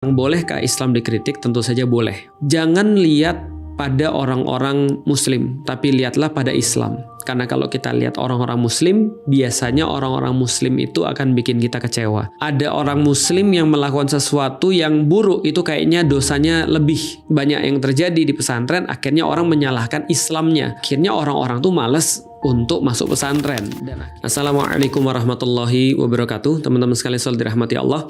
Bolehkah Islam dikritik? Tentu saja boleh. Jangan lihat pada orang-orang Muslim, tapi lihatlah pada Islam. Karena kalau kita lihat orang-orang Muslim, biasanya orang-orang Muslim itu akan bikin kita kecewa. Ada orang Muslim yang melakukan sesuatu yang buruk, itu kayaknya dosanya lebih banyak yang terjadi di pesantren. Akhirnya orang menyalahkan Islamnya. Akhirnya orang-orang tuh males untuk masuk pesantren. Assalamualaikum warahmatullahi wabarakatuh. Teman-teman sekalian selalu dirahmati Allah.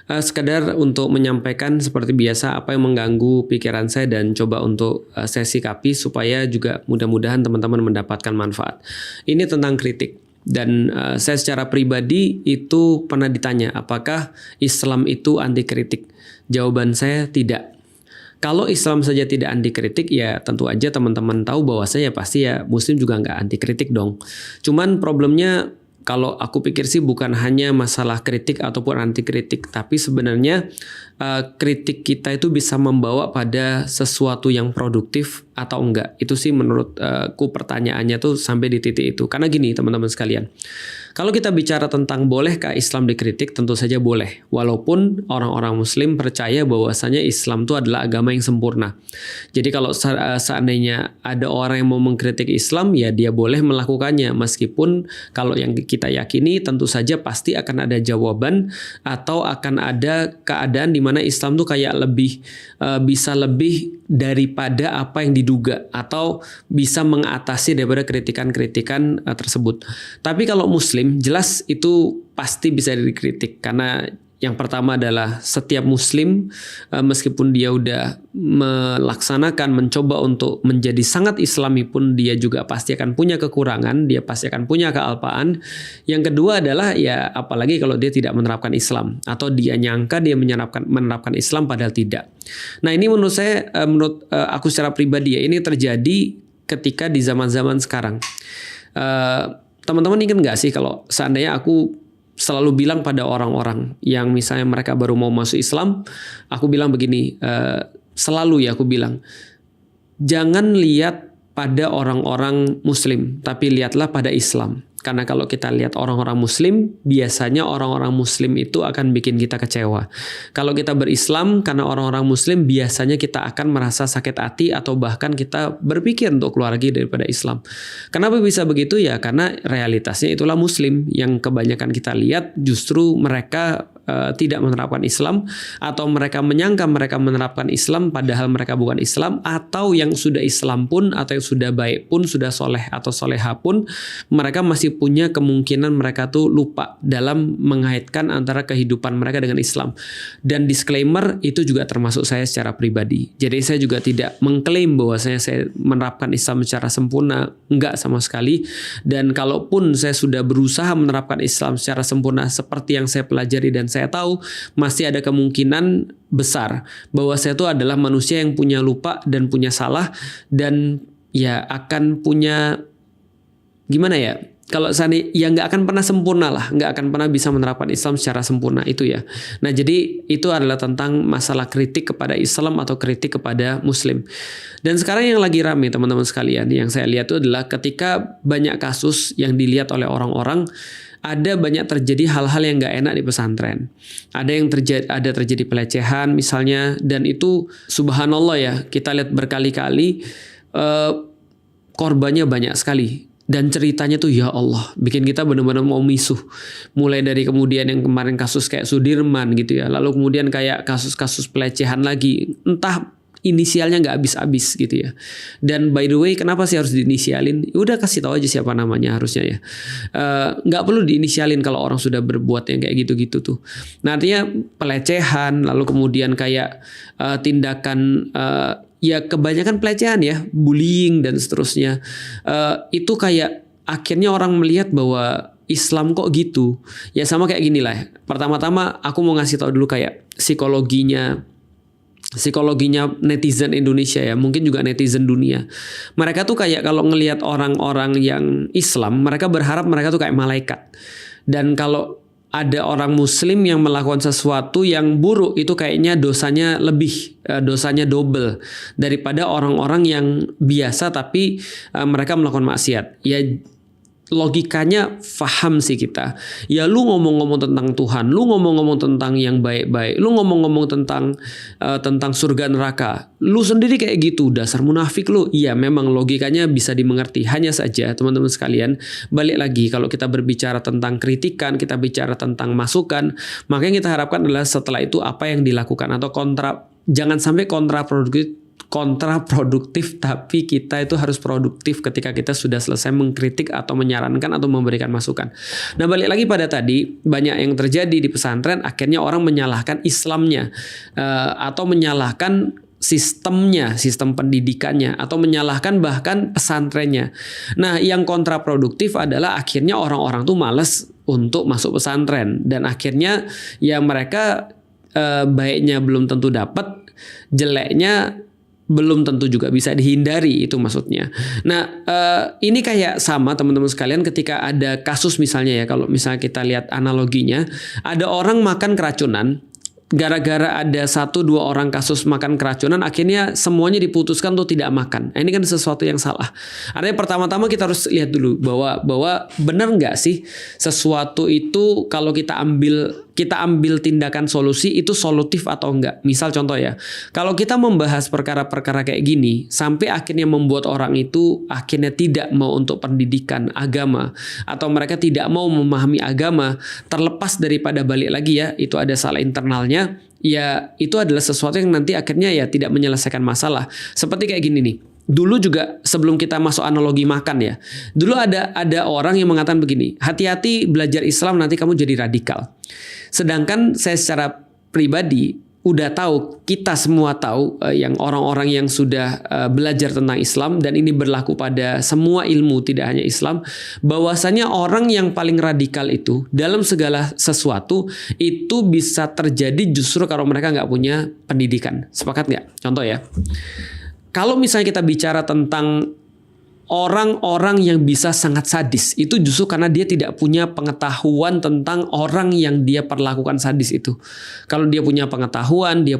Sekedar untuk menyampaikan seperti biasa apa yang mengganggu pikiran saya dan coba untuk saya sikapi supaya juga mudah-mudahan teman-teman mendapatkan manfaat. Ini tentang kritik. Dan saya secara pribadi itu pernah ditanya apakah Islam itu anti kritik. Jawaban saya tidak. Kalau Islam saja tidak anti kritik, ya tentu aja teman-teman tahu bahwasanya pasti ya Muslim juga nggak anti kritik dong. Cuman problemnya kalau aku pikir sih bukan hanya masalah kritik ataupun anti kritik, tapi sebenarnya kritik kita itu bisa membawa pada sesuatu yang produktif atau enggak. Itu sih menurutku pertanyaannya tuh sampai di titik itu. Karena gini teman-teman sekalian, kalau kita bicara tentang bolehkah Islam dikritik, tentu saja boleh. Walaupun orang-orang Muslim percaya bahwasanya Islam itu adalah agama yang sempurna. Jadi kalau seandainya ada orang yang mau mengkritik Islam, ya dia boleh melakukannya. Meskipun kalau yang kita yakini tentu saja pasti akan ada jawaban atau akan ada keadaan di mana Islam tuh kayak lebih bisa lebih daripada apa yang diduga atau bisa mengatasi daripada kritikan-kritikan tersebut. Tapi kalau Muslim jelas itu pasti bisa dikritik karena yang pertama adalah setiap Muslim meskipun dia udah melaksanakan mencoba untuk menjadi sangat Islami pun dia juga pasti akan punya kekurangan, dia pasti akan punya kealpaan. Yang kedua adalah ya apalagi kalau dia tidak menerapkan Islam atau dia nyangka dia menerapkan Islam padahal tidak. Nah ini menurut saya menurut aku secara pribadi ya ini terjadi ketika di zaman-zaman sekarang. Teman-teman ingat nggak sih kalau seandainya aku selalu bilang pada orang-orang yang misalnya mereka baru mau masuk Islam, aku bilang begini, selalu ya aku bilang, jangan lihat pada orang-orang Muslim, tapi lihatlah pada Islam. Karena kalau kita lihat orang-orang Muslim, biasanya orang-orang Muslim itu akan bikin kita kecewa. Kalau kita berislam, karena orang-orang Muslim, biasanya kita akan merasa sakit hati atau bahkan kita berpikir untuk keluar lagi daripada Islam. Kenapa bisa begitu ya? Karena realitasnya itulah Muslim yang kebanyakan kita lihat justru mereka tidak menerapkan Islam atau mereka menyangka mereka menerapkan Islam padahal mereka bukan Islam, atau yang sudah Islam pun atau yang sudah baik pun, sudah soleh atau soleha pun, mereka masih punya kemungkinan mereka tuh lupa dalam mengaitkan antara kehidupan mereka dengan Islam. Dan disclaimer itu juga termasuk saya secara pribadi. Jadi saya juga tidak mengklaim bahwa saya menerapkan Islam secara sempurna, enggak sama sekali. Dan kalaupun saya sudah berusaha menerapkan Islam secara sempurna seperti yang saya pelajari dan saya tahu, masih ada kemungkinan besar bahwa saya itu adalah manusia yang punya lupa dan punya salah dan ya akan punya gimana ya, kalau seandainya ya nggak akan pernah sempurna lah, nggak akan pernah bisa menerapkan Islam secara sempurna itu ya. Nah jadi itu adalah tentang masalah kritik kepada Islam atau kritik kepada Muslim. Dan sekarang yang lagi rame teman-teman sekalian, yang saya lihat itu adalah ketika banyak kasus yang dilihat oleh orang-orang, ada banyak terjadi hal-hal yang nggak enak di pesantren. Ada terjadi pelecehan misalnya, dan itu subhanallah ya, kita lihat berkali-kali korbannya banyak sekali. Dan ceritanya tuh ya Allah, bikin kita benar-benar mau misuh. Mulai dari kemudian yang kemarin kasus kayak Sudirman gitu ya. Lalu kemudian kayak kasus-kasus pelecehan lagi. Entah inisialnya nggak habis-habis gitu ya. Dan by the way, kenapa sih harus diinisialin? Udah kasih tahu aja siapa namanya harusnya ya. Nggak perlu diinisialin kalau orang sudah berbuat yang kayak gitu-gitu tuh. Nah artinya pelecehan, lalu kemudian kayak tindakan ya kebanyakan pelecehan ya, bullying dan seterusnya. Itu kayak akhirnya orang melihat bahwa Islam kok gitu. Ya sama kayak gini lah. Pertama-tama aku mau ngasih tahu dulu kayak psikologinya netizen Indonesia ya, mungkin juga netizen dunia. Mereka tuh kayak kalau ngelihat orang-orang yang Islam, mereka berharap mereka tuh kayak malaikat. Dan kalau ada orang Muslim yang melakukan sesuatu yang buruk, itu kayaknya dosanya double daripada orang-orang yang biasa tapi mereka melakukan maksiat. Ya logikanya paham sih kita. Ya lu ngomong-ngomong tentang Tuhan, lu ngomong-ngomong tentang yang baik-baik, lu ngomong-ngomong tentang surga neraka. Lu sendiri kayak gitu, dasar munafik lu. Iya, memang logikanya bisa dimengerti. Hanya saja teman-teman sekalian, balik lagi kalau kita berbicara tentang kritikan, kita bicara tentang masukan, maka yang kita harapkan adalah setelah itu apa yang dilakukan atau jangan sampai kontraproduktif, tapi kita itu harus produktif ketika kita sudah selesai mengkritik atau menyarankan atau memberikan masukan. Nah, balik lagi pada tadi, banyak yang terjadi di pesantren, akhirnya orang menyalahkan Islamnya atau menyalahkan sistemnya, sistem pendidikannya, atau menyalahkan bahkan pesantrennya. Nah, yang kontraproduktif adalah akhirnya orang-orang tuh malas untuk masuk pesantren, dan akhirnya ya mereka baiknya belum tentu dapat, jeleknya belum tentu juga bisa dihindari, itu maksudnya. Nah, ini kayak sama teman-teman sekalian ketika ada kasus misalnya ya, kalau misalnya kita lihat analoginya, ada orang makan keracunan, gara-gara ada 1-2 orang kasus makan keracunan, akhirnya semuanya diputuskan untuk tidak makan. Nah, ini kan sesuatu yang salah. Artinya pertama-tama kita harus lihat dulu bahwa benar nggak sih sesuatu itu kalau kita ambil tindakan solusi itu solutif atau enggak. Misal contoh ya, kalau kita membahas perkara-perkara kayak gini sampai akhirnya membuat orang itu akhirnya tidak mau untuk pendidikan agama, atau mereka tidak mau memahami agama, terlepas daripada balik lagi ya, itu ada salah internalnya, ya itu adalah sesuatu yang nanti akhirnya ya tidak menyelesaikan masalah. Seperti kayak gini nih. Dulu juga sebelum kita masuk analogi makan ya, dulu ada orang yang mengatakan begini, hati-hati belajar Islam nanti kamu jadi radikal. Sedangkan saya secara pribadi udah tahu, kita semua tahu, yang orang-orang yang sudah belajar tentang Islam, dan ini berlaku pada semua ilmu tidak hanya Islam, bahwasanya orang yang paling radikal itu dalam segala sesuatu itu bisa terjadi justru kalau mereka nggak punya pendidikan. Sepakat nggak? Contoh ya. Kalau misalnya kita bicara tentang orang-orang yang bisa sangat sadis, itu justru karena dia tidak punya pengetahuan tentang orang yang dia perlakukan sadis itu. Kalau dia punya pengetahuan, dia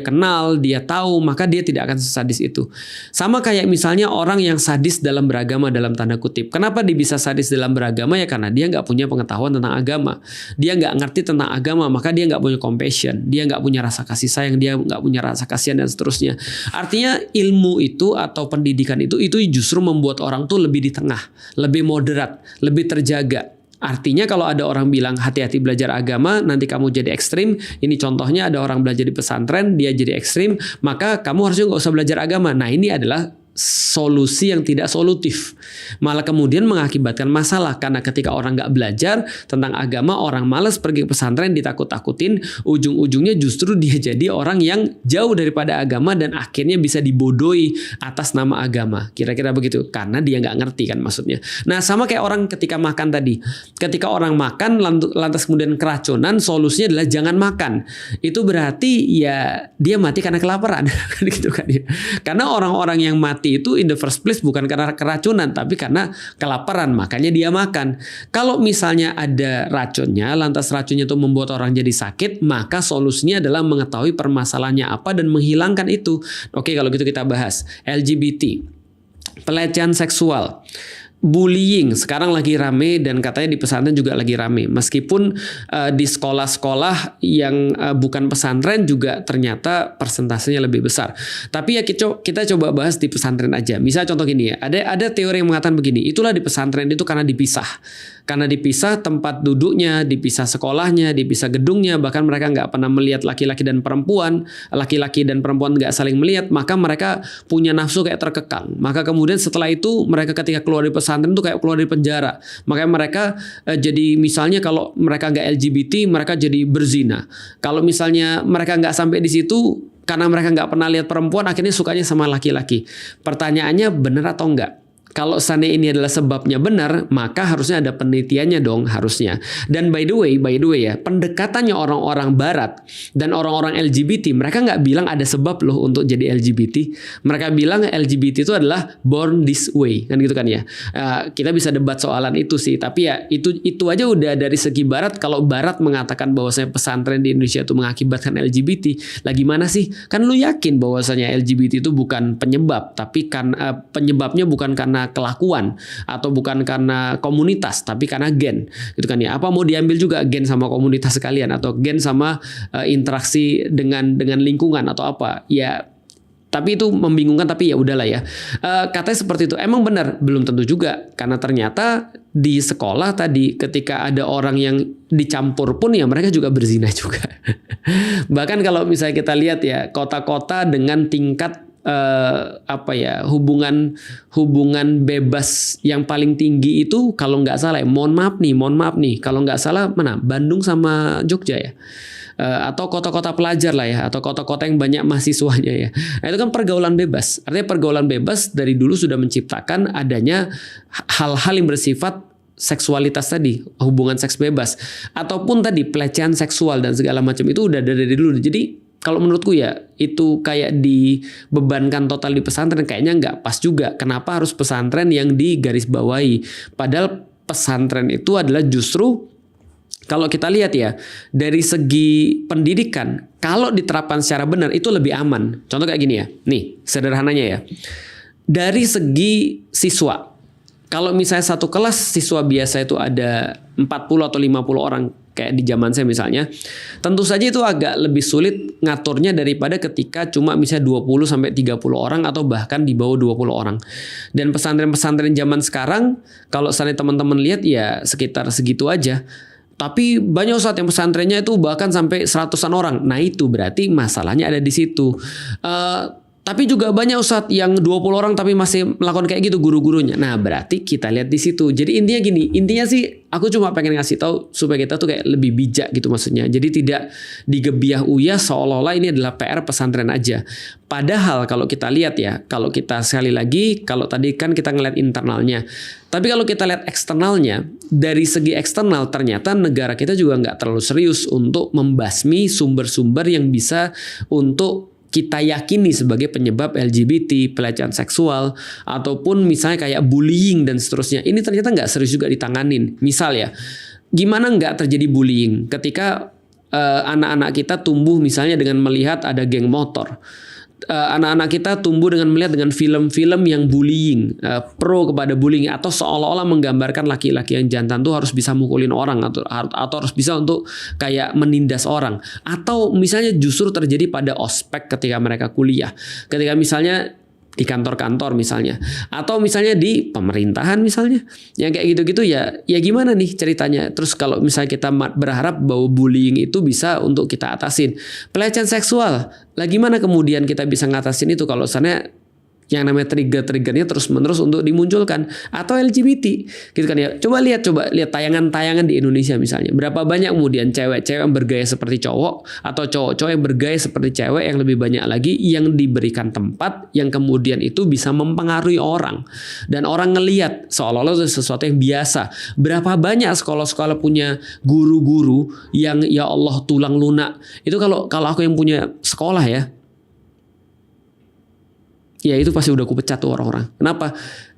kenal, dia tahu, maka dia tidak akan sesadis itu. Sama kayak misalnya orang yang sadis dalam beragama dalam tanda kutip. Kenapa dia bisa sadis dalam beragama? Ya karena dia nggak punya pengetahuan tentang agama. Dia nggak ngerti tentang agama, maka dia nggak punya compassion. Dia nggak punya rasa kasih sayang, dia nggak punya rasa kasihan dan seterusnya. Artinya ilmu itu atau pendidikan itu justru membuat orang tuh lebih di tengah, lebih moderat, lebih terjaga. Artinya kalau ada orang bilang hati-hati belajar agama, nanti kamu jadi ekstrim. Ini contohnya ada orang belajar di pesantren, dia jadi ekstrim, maka kamu harusnya nggak usah belajar agama. Nah, ini adalah solusi yang tidak solutif, malah kemudian mengakibatkan masalah, karena ketika orang nggak belajar tentang agama, orang malas pergi ke pesantren, ditakut-takutin, ujung-ujungnya justru dia jadi orang yang jauh daripada agama dan akhirnya bisa dibodohi atas nama agama, kira-kira begitu, karena dia nggak ngerti kan maksudnya. Nah, sama kayak orang ketika makan tadi, ketika orang makan lantas kemudian keracunan, solusinya adalah jangan makan. Itu berarti ya dia mati karena kelaparan gitu kan ya. Karena orang-orang yang mati itu in the first place bukan karena keracunan, tapi karena kelaparan, makanya dia makan. Kalau misalnya ada racunnya, lantas racunnya itu membuat orang jadi sakit, maka solusinya adalah mengetahui permasalahannya apa dan menghilangkan itu. Oke, kalau gitu kita bahas LGBT, pelecehan seksual, bullying sekarang lagi rame, dan katanya di pesantren juga lagi rame. Meskipun di sekolah-sekolah yang bukan pesantren juga ternyata persentasenya lebih besar. Tapi ya kita coba bahas di pesantren aja. Misal contoh gini ya, ada teori yang mengatakan begini, itulah di pesantren itu karena dipisah. Karena dipisah tempat duduknya, dipisah sekolahnya, dipisah gedungnya, bahkan mereka nggak pernah melihat laki-laki dan perempuan nggak saling melihat, maka mereka punya nafsu kayak terkekang. Maka kemudian setelah itu mereka ketika keluar dari pesantren itu kayak keluar dari penjara. Makanya mereka jadi misalnya kalau mereka nggak LGBT, mereka jadi berzina. Kalau misalnya mereka nggak sampai di situ, karena mereka nggak pernah lihat perempuan, akhirnya sukanya sama laki-laki. Pertanyaannya benar atau enggak? Kalau seandainya ini adalah sebabnya benar, maka harusnya ada penelitiannya dong, harusnya. Dan by the way ya, pendekatannya orang-orang barat dan orang-orang LGBT, mereka nggak bilang ada sebab loh untuk jadi LGBT. Mereka bilang LGBT itu adalah born this way, kan gitu kan ya. Kita bisa debat soalan itu sih, tapi ya itu aja udah dari segi barat. Kalau barat mengatakan bahwasanya pesantren di Indonesia itu mengakibatkan LGBT, lah gimana sih? Kan lu yakin bahwasanya LGBT itu bukan penyebab, tapi kan penyebabnya bukan karena karena kelakuan atau bukan karena komunitas, tapi karena gen, gitu kan ya. Apa mau diambil juga gen sama komunitas sekalian atau gen sama interaksi dengan lingkungan atau apa? Ya, tapi itu membingungkan, tapi ya udahlah ya. Katanya seperti itu. Emang benar, belum tentu juga. Karena ternyata di sekolah tadi ketika ada orang yang dicampur pun ya mereka juga berzina juga. Bahkan kalau misalnya kita lihat ya, kota-kota dengan tingkat hubungan bebas yang paling tinggi itu kalau nggak salah, mohon maaf nih, kalau nggak salah mana? Bandung sama Jogja ya. Atau kota-kota pelajar lah ya, atau kota-kota yang banyak mahasiswanya ya. Nah, itu kan pergaulan bebas. Artinya pergaulan bebas dari dulu sudah menciptakan adanya hal-hal yang bersifat seksualitas tadi, hubungan seks bebas, ataupun tadi pelecehan seksual dan segala macam itu udah dari dulu. Jadi kalau menurutku ya itu kayak dibebankan total di pesantren kayaknya nggak pas juga. Kenapa harus pesantren yang digarisbawahi? Padahal pesantren itu adalah justru kalau kita lihat ya, dari segi pendidikan, kalau diterapkan secara benar itu lebih aman. Contoh kayak gini ya, nih sederhananya ya. Dari segi siswa, kalau misalnya satu kelas siswa biasa itu ada 40 atau 50 orang, kayak di zaman saya misalnya, tentu saja itu agak lebih sulit ngaturnya daripada ketika cuma misalnya 20-30 orang atau bahkan di bawah 20 orang. Dan pesantren-pesantren zaman sekarang, kalau misalnya teman-teman lihat ya sekitar segitu aja. Tapi banyak ustadz yang pesantrennya itu bahkan sampai 100-an orang. Nah itu berarti masalahnya ada di situ. Tapi juga banyak ustadz yang 20 orang tapi masih melakukan kayak gitu guru-gurunya. Nah berarti kita lihat di situ. Jadi intinya gini, intinya sih aku cuma pengen ngasih tahu supaya kita tuh kayak lebih bijak gitu maksudnya. Jadi tidak digebiah uyah seolah-olah ini adalah PR pesantren aja. Padahal kalau kita lihat ya, kalau kita sekali lagi, kalau tadi kan kita ngeliat internalnya. Tapi kalau kita lihat eksternalnya, dari segi eksternal ternyata negara kita juga nggak terlalu serius untuk membasmi sumber-sumber yang bisa untuk kita yakini sebagai penyebab LGBT, pelecehan seksual, ataupun misalnya kayak bullying dan seterusnya. Ini ternyata nggak serius juga ditanganin. Misal ya, gimana nggak terjadi bullying ketika anak-anak kita tumbuh misalnya dengan melihat ada geng motor. Anak-anak kita tumbuh dengan melihat dengan film-film yang bullying, pro kepada bullying, atau seolah-olah menggambarkan laki-laki yang jantan tuh harus bisa mukulin orang atau harus bisa untuk kayak menindas orang, atau misalnya justru terjadi pada ospek ketika mereka kuliah, ketika misalnya di kantor-kantor misalnya, atau misalnya di pemerintahan misalnya, yang kayak gitu-gitu ya gimana nih ceritanya. Terus kalau misalnya kita berharap bahwa bullying itu bisa untuk kita atasin, pelecehan seksual, lah gimana kemudian kita bisa ngatasin itu kalau misalnya yang namanya trigger-triggernya terus-menerus untuk dimunculkan, atau LGBT gitu kan ya. Coba lihat tayangan-tayangan di Indonesia misalnya, berapa banyak kemudian cewek-cewek yang bergaya seperti cowok atau cowok-cowok yang bergaya seperti cewek, yang lebih banyak lagi yang diberikan tempat yang kemudian itu bisa mempengaruhi orang dan orang ngelihat seolah-olah sesuatu yang biasa. Berapa banyak sekolah-sekolah punya guru-guru yang ya Allah tulang lunak. Itu kalau aku yang punya sekolah ya itu pasti udah aku pecat tuh orang-orang. Kenapa?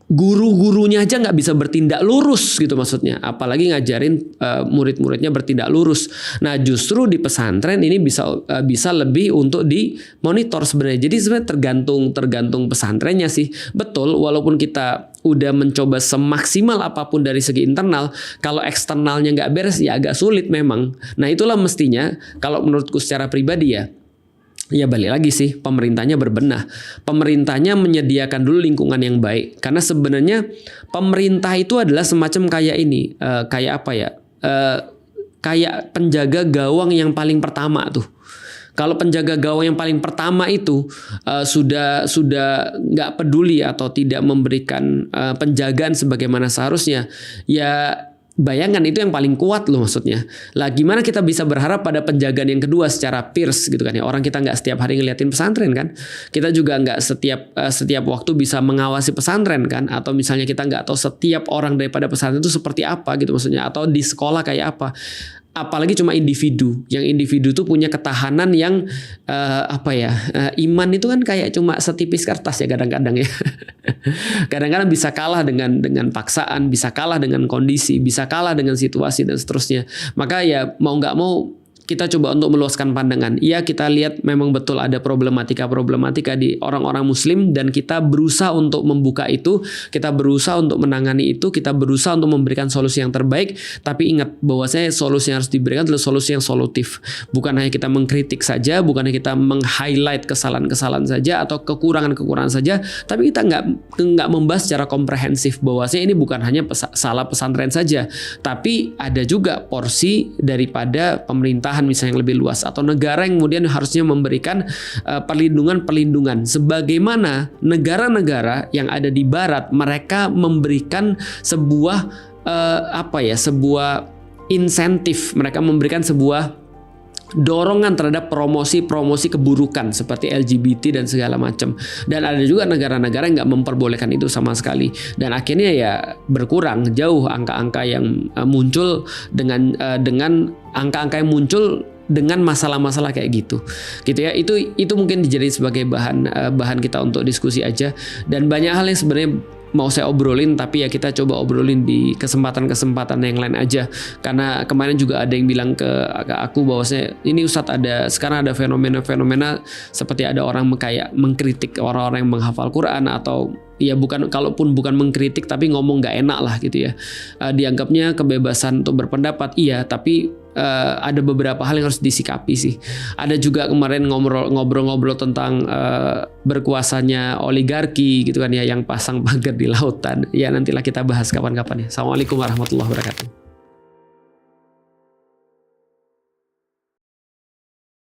Guru-gurunya aja nggak bisa bertindak lurus gitu maksudnya. Apalagi ngajarin murid-muridnya bertindak lurus. Nah justru di pesantren ini bisa lebih untuk dimonitor sebenarnya. Jadi sebenarnya tergantung pesantrennya sih. Betul, walaupun kita udah mencoba semaksimal apapun dari segi internal, kalau eksternalnya nggak beres ya agak sulit memang. Nah itulah mestinya kalau menurutku secara pribadi ya balik lagi sih, pemerintahnya berbenah. Pemerintahnya menyediakan dulu lingkungan yang baik. Karena sebenarnya pemerintah itu adalah semacam kayak ini, kayak apa ya? Kayak penjaga gawang yang paling pertama tuh. Kalau penjaga gawang yang paling pertama itu sudah nggak peduli atau tidak memberikan penjagaan sebagaimana seharusnya, ya bayangan itu yang paling kuat loh maksudnya. Lah gimana kita bisa berharap pada penjagaan yang kedua secara peers gitu kan ya. Orang kita nggak setiap hari ngeliatin pesantren kan. Kita juga nggak setiap waktu bisa mengawasi pesantren kan. Atau misalnya kita nggak tahu setiap orang daripada pesantren itu seperti apa gitu maksudnya. Atau di sekolah kayak apa. Apalagi cuma individu. Yang individu tuh punya ketahanan yang iman itu kan kayak cuma setipis kertas ya kadang-kadang ya. Kadang-kadang bisa kalah dengan paksaan, bisa kalah dengan kondisi, bisa kalah dengan situasi dan seterusnya. Maka ya mau nggak mau kita coba untuk meluaskan pandangan. Iya, kita lihat memang betul ada problematika di orang-orang muslim dan kita berusaha untuk membuka itu, kita berusaha untuk menangani itu, kita berusaha untuk memberikan solusi yang terbaik, tapi ingat bahwasanya solusi yang harus diberikan adalah solusi yang solutif. Bukan hanya kita mengkritik saja, bukan hanya kita meng-highlight kesalahan-kesalahan saja atau kekurangan-kekurangan saja, tapi kita nggak membahas secara komprehensif bahwasanya ini bukan hanya salah pesantren saja, tapi ada juga porsi daripada pemerintahan misalnya yang lebih luas atau negara yang kemudian harusnya memberikan perlindungan sebagaimana negara-negara yang ada di barat mereka memberikan sebuah sebuah insentif, mereka memberikan sebuah dorongan terhadap promosi keburukan seperti LGBT dan segala macam. Dan ada juga negara-negara yang nggak memperbolehkan itu sama sekali. Dan akhirnya ya berkurang jauh angka-angka yang muncul dengan angka-angka yang muncul dengan masalah-masalah kayak gitu ya. Itu mungkin dijadiin sebagai bahan kita untuk diskusi aja. Dan banyak hal yang sebenarnya mau saya obrolin, tapi ya kita coba obrolin di kesempatan-kesempatan yang lain aja. Karena kemarin juga ada yang bilang ke aku bahwasanya ini Ustadz sekarang ada fenomena-fenomena seperti ada orang kayak mengkritik orang-orang yang menghafal Quran atau ya kalaupun bukan mengkritik tapi ngomong nggak enak lah gitu ya. Dianggapnya kebebasan untuk berpendapat, iya, tapi ada beberapa hal yang harus disikapi sih. Ada juga kemarin ngobrol-ngobrol tentang berkuasanya oligarki gitu kan ya, yang pasang pagar di lautan. Ya nantilah kita bahas kapan-kapan ya. Assalamualaikum warahmatullahi wabarakatuh.